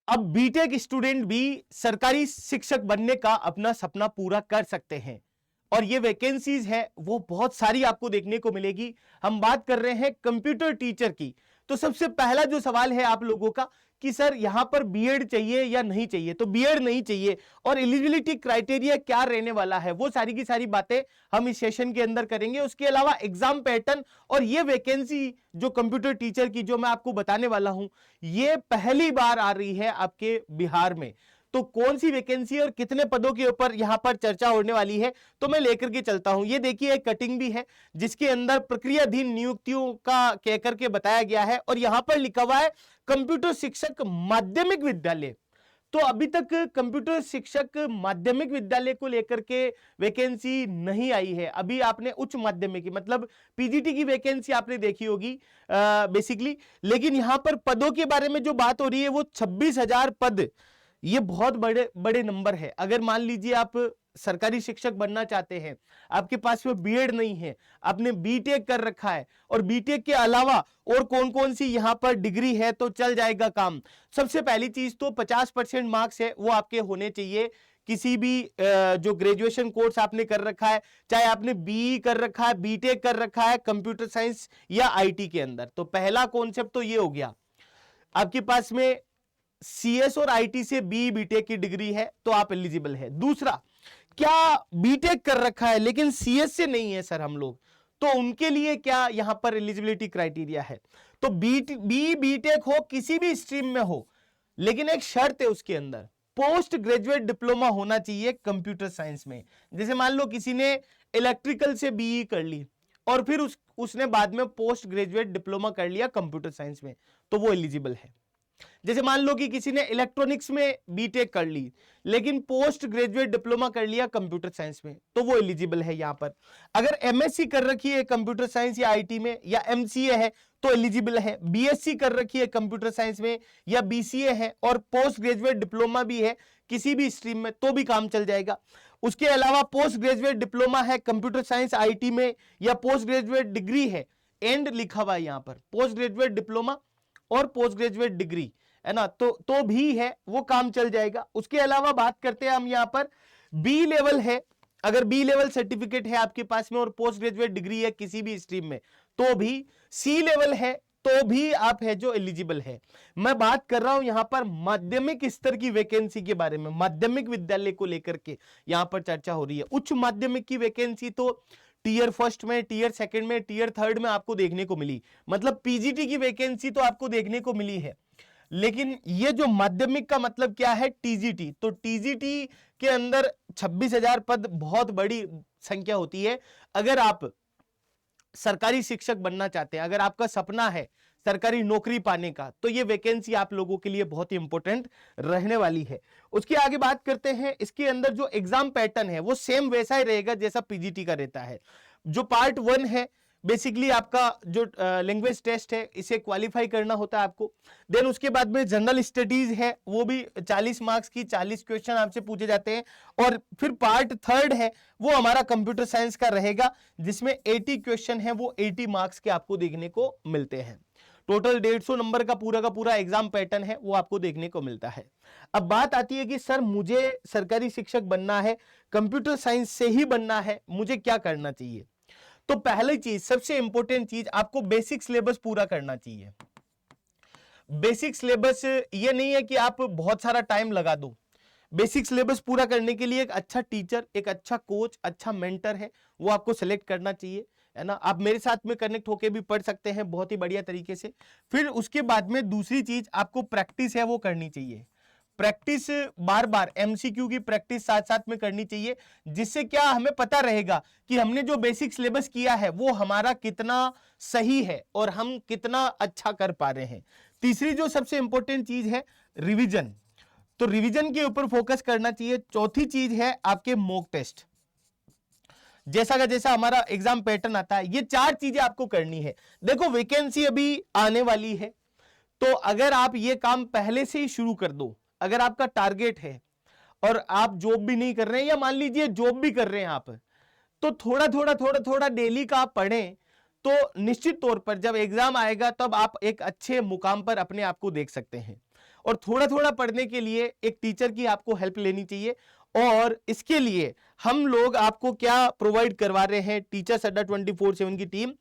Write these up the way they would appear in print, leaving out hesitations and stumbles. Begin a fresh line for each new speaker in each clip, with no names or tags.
अब BTech student भी सरकारी शिक्षक बनने का अपना सपना पूरा कर सकते हैं और ये वैकेंसीज है वो बहुत सारी आपको देखने को मिलेगी। हम बात कर रहे हैं कंप्यूटर टीचर की। तो सबसे पहला जो सवाल है आप लोगों का कि सर यहां पर बीएड चाहिए या नहीं चाहिए, तो बीएड नहीं चाहिए और एलिजिबिलिटी क्राइटेरिया क्या रहने वाला है वो सारी की सारी बातें हम इस सेशन के अंदर करेंगे। उसके अलावा एग्जाम पैटर्न और ये वैकेंसी जो कंप्यूटर टीचर की जो मैं आपको बताने वाला हूं ये पहली बार आ रही है आपके बिहार में। तो कौन सी वैकेंसी और कितने पदों के ऊपर यहां पर चर्चा होने वाली है तो मैं लेकर के चलता हूं। ये देखिए एक कटिंग भी है जिसके अंदर प्रक्रियाधीन नियुक्तियों का कहकर के बताया गया है और यहां पर लिखा हुआ है कंप्यूटर शिक्षक माध्यमिक विद्यालय। तो अभी तक कंप्यूटर शिक्षक माध्यमिक विद्यालय को लेकर के वैकेंसी नहीं आई है। अभी आपने उच्च माध्यमिक की मतलब पीजीटी की वैकेंसी आपने देखी होगी बेसिकली, लेकिन यहां पर पदों के बारे में जो बात हो रही है वो 26,000 पद। ये बहुत बड़े बड़े नंबर है। अगर मान लीजिए आप सरकारी शिक्षक बनना चाहते हैं, आपके पास में बीएड नहीं है, आपने बीटेक कर रखा है और बीटेक के अलावा और कौन कौन सी यहां पर डिग्री है तो चल जाएगा काम। सबसे पहली चीज तो 50% मार्क्स है वो आपके होने चाहिए किसी भी जो ग्रेजुएशन कोर्स आपने कर रखा है, चाहे आपने बीई कर रखा है, बीटेक कर रखा है कंप्यूटर साइंस या आईटी के अंदर। तो पहला कॉन्सेप्ट तो ये हो गया। आपके पास में सीएस और आईटी से बी बीटेक की डिग्री है तो आप एलिजिबल है। दूसरा, क्या बीटेक कर रखा है लेकिन सीएस से नहीं है सर हम लोग, तो उनके लिए क्या यहां पर एलिजिबिलिटी क्राइटेरिया है? तो बी बीटेक हो किसी भी स्ट्रीम में हो, लेकिन एक शर्त है उसके अंदर, पोस्ट ग्रेजुएट डिप्लोमा होना चाहिए कंप्यूटर साइंस में। जैसे मान लो किसी ने इलेक्ट्रिकल से बीई कर ली और फिर उसने बाद में पोस्ट ग्रेजुएट डिप्लोमा कर लिया कंप्यूटर साइंस में, तो वो एलिजिबल है। जैसे मान लो कि किसी ने इलेक्ट्रॉनिक्स में बीटेक कर ली लेकिन पोस्ट ग्रेजुएट डिप्लोमा कर लिया कंप्यूटर साइंस में, तो वो एलिजिबल है यहां पर। अगर एमएससी कर रखी है कंप्यूटर साइंस या आईटी में या एमसीए है तो एलिजिबल है। बीएससी कर रखी है कंप्यूटर साइंस में या बीसीए है और पोस्ट ग्रेजुएट डिप्लोमा भी है किसी भी स्ट्रीम में तो भी काम चल जाएगा। उसके अलावा पोस्ट ग्रेजुएट डिप्लोमा है कंप्यूटर साइंस आईटी में या पोस्ट ग्रेजुएट डिग्री है, एंड लिखा हुआ है यहां पर पोस्ट ग्रेजुएट डिप्लोमा और पोस्ट ग्रेजुएट डिग्री है ना, तो भी है वो काम चल जाएगा। उसके अलावा बात करते हैं हम यहां पर बी लेवल है, अगर बी लेवल सर्टिफिकेट है आपके पास में और पोस्ट ग्रेजुएट डिग्री है किसी भी स्ट्रीम में तो भी, सी लेवल है तो भी आप है जो एलिजिबल है। मैं बात कर रहा हूं यहां पर माध्यमिक स्तर की वैकेंसी के बारे में, माध्यमिक विद्यालय को लेकर के यहां पर चर्चा हो रही है। उच्च माध्यमिक की वैकेंसी तो टीयर फर्स्ट में, टीयर सेकंड में, टीयर थर्ड में आपको देखने को मिली, मतलब पीजीटी की वैकेंसी तो आपको देखने को मिली है। लेकिन ये जो माध्यमिक का मतलब क्या है, टीजीटी, तो टीजीटी के अंदर 26,000 पद बहुत बड़ी संख्या होती है। अगर आप सरकारी शिक्षक बनना चाहते हैं, अगर आपका सपना है सरकारी नौकरी पाने का, तो ये वैकेंसी आप लोगों के लिए बहुत ही इंपॉर्टेंट रहने वाली है। उसके आगे बात करते हैं, इसके अंदर जो एग्जाम पैटर्न है वो सेम वैसा ही रहेगा जैसा पीजीटी का रहता है। जो पार्ट 1 है बेसिकली आपका जो लैंग्वेज टेस्ट है इसे क्वालिफाई करना होता है आपको। देन उसके बाद में जनरल स्टडीज है वो भी 40 मार्क्स की 40 क्वेश्चन आपसे पूछे जाते हैं। और फिर पार्ट 3 है वो हमारा कंप्यूटर साइंस का रहेगा जिसमें 80 क्वेश्चन है वो 80 मार्क्स के आपको देखने को मिलते हैं। टोटल 150 नंबर का पूरा एग्जाम पैटर्न है वो आपको देखने को मिलता है। अब बात आती है कि सर मुझे सरकारी शिक्षक बनना है, कंप्यूटर साइंस से ही बनना है, मुझे क्या करना चाहिए? तो पहली चीज, सबसे इंपॉर्टेंट चीज, आपको बेसिक सिलेबस पूरा करना चाहिए। बेसिक सिलेबस ये नहीं है कि आप बहुत सारा टाइम लगा दो। बेसिक सिलेबस पूरा करने के लिए एक अच्छा टीचर, एक अच्छा कोच, अच्छा मेंटर है वो आपको सेलेक्ट करना चाहिए, है ना। आप मेरे साथ में कनेक्ट होके भी पढ़ सकते हैं बहुत ही बढ़िया तरीके से। फिर उसके बाद में दूसरी चीज आपको प्रैक्टिस है वो करनी चाहिए। प्रैक्टिस बार बार, एमसीक्यू की प्रैक्टिस साथ साथ में करनी चाहिए, जिससे क्या हमें पता रहेगा कि हमने जो बेसिक सिलेबस किया है वो हमारा कितना सही है और हम कितना अच्छा कर पा रहे हैं। तीसरी जो सबसे इंपॉर्टेंट चीज है रिवीजन, तो रिवीजन के ऊपर फोकस करना चाहिए। चौथी चीज है आपके मॉक टेस्ट, जैसा का जैसा हमारा एग्जाम पैटर्न आता है, ये 4 चीजें आपको करनी है। देखो वैकेंसी अभी आने वाली है तो अगर आप ये काम पहले से ही शुरू कर दो, अगर आपका टारगेट है और आप जॉब भी नहीं कर रहे हैं या मान लीजिए जॉब भी कर रहे हैं आप, तो थोड़ा डेली का आप पढ़ें तो निश्चित तौर पर जब एग्जाम आएगा तब आप एक अच्छे मुकाम पर अपने आप को देख सकते हैं। और थोड़ा थोड़ा पढ़ने के लिए एक टीचर की आपको हेल्प लेनी चाहिए। और इसके लिए हम लोग आपको क्या प्रोवाइड करवा रहे हैं, टीचर्स अड्डा 24/7 की टीम,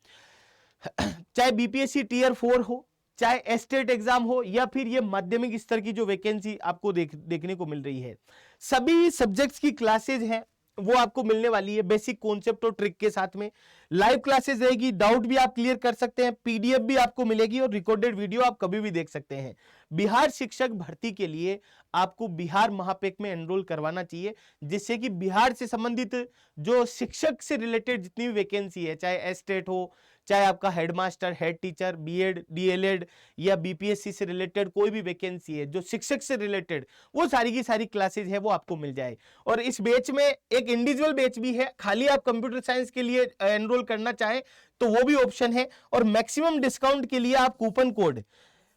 चाहे बीपीएससी टीयर 4 हो, चाहे एस्टेट एग्जाम हो, या फिर ये माध्यमिक स्तर की जो वैकेंसी आपको देखने को मिल रही है, सभी सब्जेक्ट्स की क्लासेज हैं वो आपको मिलने वाली है, बेसिक कॉन्सेप्ट और ट्रिक के साथ में। लाइव क्लासेस रहेगी, डाउट भी आप क्लियर कर सकते हैं, पीडीएफ भी आपको मिलेगी और रिकॉर्डेड वीडियो आप कभी भी देख सकते हैं। बिहार शिक्षक भर्ती के लिए आपको बिहार महापेक में एनरोल करवाना चाहिए, जिससे कि बिहार से संबंधित जो शिक्षक से रिलेटेड जितनी भी वैकेंसी है, चाहे एस्टेट हो, चाहे आपका headmaster, head teacher, BEd, DElEd या बीपीएससी से रिलेटेड कोई भी वैकेंसी है जो शिक्षक से रिलेटेड, वो सारी की सारी क्लासेज है वो आपको मिल जाए। और इस बैच में एक इंडिविजुअल बैच भी है, खाली आप कंप्यूटर साइंस के लिए एनरोल करना चाहें तो वो भी ऑप्शन है। और मैक्सिमम डिस्काउंट के लिए आप कूपन कोड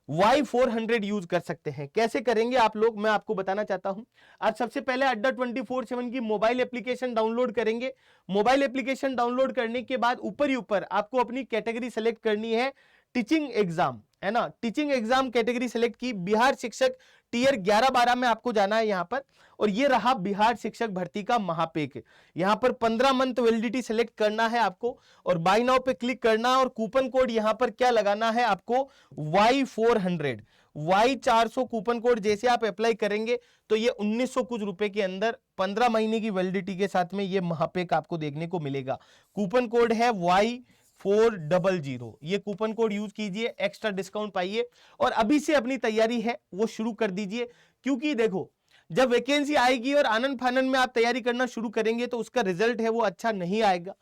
Y400 यूज कर सकते हैं। कैसे करेंगे आप लोग, मैं आपको बताना चाहता हूं। आज सबसे पहले अड्डा 24/7 की मोबाइल एप्लीकेशन डाउनलोड करेंगे। मोबाइल एप्लीकेशन डाउनलोड करने के बाद ऊपर ही ऊपर आपको अपनी कैटेगरी सेलेक्ट करनी है, टीचिंग एग्जाम, है ना। टीचिंग एग्जाम कैटेगरी सेलेक्ट की, बिहार शिक्षक टीयर 11-12 में आपको जाना है यहां पर। और ये रहा बिहार शिक्षक भर्ती का महापेक। यहां पर 15 मंथ वैलिडिटी सेलेक्ट करना है आपको और बाय नाउ पे क्लिक करना, और कूपन कोड यहां पर क्या लगाना है आपको, Y400, Y400 कूपन कोड जैसे आप अप्लाई करेंगे तो ये 1900 कुछ रुपए के अंदर 15 महीने की वैलिडिटी के साथ में ये महापेक आपको देखने को मिलेगा। कूपन कोड है Y400, ये कूपन कोड यूज कीजिए, एक्स्ट्रा डिस्काउंट पाइए और अभी से अपनी तैयारी है वो शुरू कर दीजिए। क्योंकि देखो, जब वैकेंसी आएगी और आनंद फानन में आप तैयारी करना शुरू करेंगे तो उसका रिजल्ट है वो अच्छा नहीं आएगा,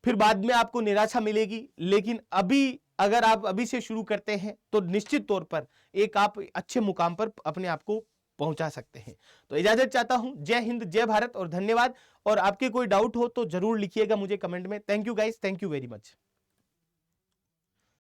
फिर बाद में आपको निराशा मिलेगी। लेकिन अभी अगर आप अभी से शुरू करते हैं तो निश्चित तौर पर एक आप अच्छे मुकाम पर अपने आप को पहुंचा सकते हैं। तो इजाजत चाहता हूं, जय हिंद, जय भारत और धन्यवाद। और आपके कोई डाउट हो तो जरूर लिखिएगा मुझे कमेंट में। Thank you guys, thank you very much.